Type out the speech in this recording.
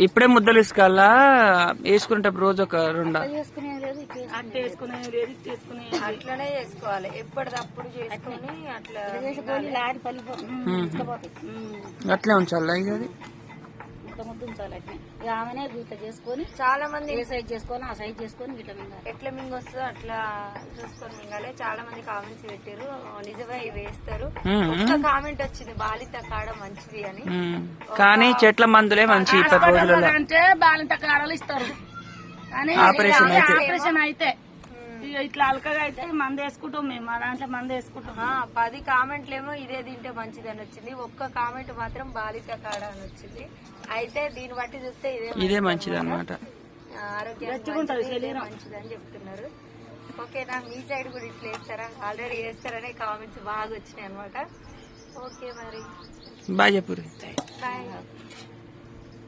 ఇప్పుడే ముద్దలు వేసుకోవాలా? వేసుకునేటప్పుడు రోజు ఒక రెండా? అట్లనే చేసుకోవాలి, ఎప్పటిదప్పుడు చేసుకుని అట్లా అట్లే ఉంచాలా? ఇక అది ముద్ద ఉంచాలి అట్నే. ఆమెనే ఇట్లా చేసుకొని చాలా మంది ఏ సైజ్ చేసుకొని ఆ సైజ్ చేసుకొని ఇట్లా మింగాలి. ఎట్లా మింగొస్తుందో అట్లా చూసుకొని మింగాలి. చాలా మంది కామెంట్స్ పెట్టారు, నిజమే ఇవి వేస్తారు. ఒక్క కామెంట్ వచ్చింది బాలింత కాడ మంచిది అని. కానీ చెట్ల మందులే మంచి ఇప్పటి రోజులలో. అంటే బాలింత కాడలు ఇస్తారు కానీ ఆపరేషన్ అయితే ఇట్లా అలకగా అయితే మందు వేసుకుంటాం మేము. మా దాంట్లో మందు వేసుకుంటాం. 10 కామెంట్లు ఏమో ఇదే తింటే మంచిది అని వచ్చింది, ఒక్క కామెంట్ మాత్రం బాలిక కాడ అని వచ్చింది. అయితే దీన్ని బట్టి చూస్తే ఇదే మంచిది అన్నమాట, ఆరోగ్యానికి మంచిది అని చెప్తున్నారు. ఓకేనా? మీ సైడ్ కూడా ఇట్లా వేస్తారా? ఆల్రెడీ వేస్తారనే కామెంట్స్ బాగా వచ్చినాయి అనమాట. ఓకే మరి బాయ్ చెప్పు. బాయ్.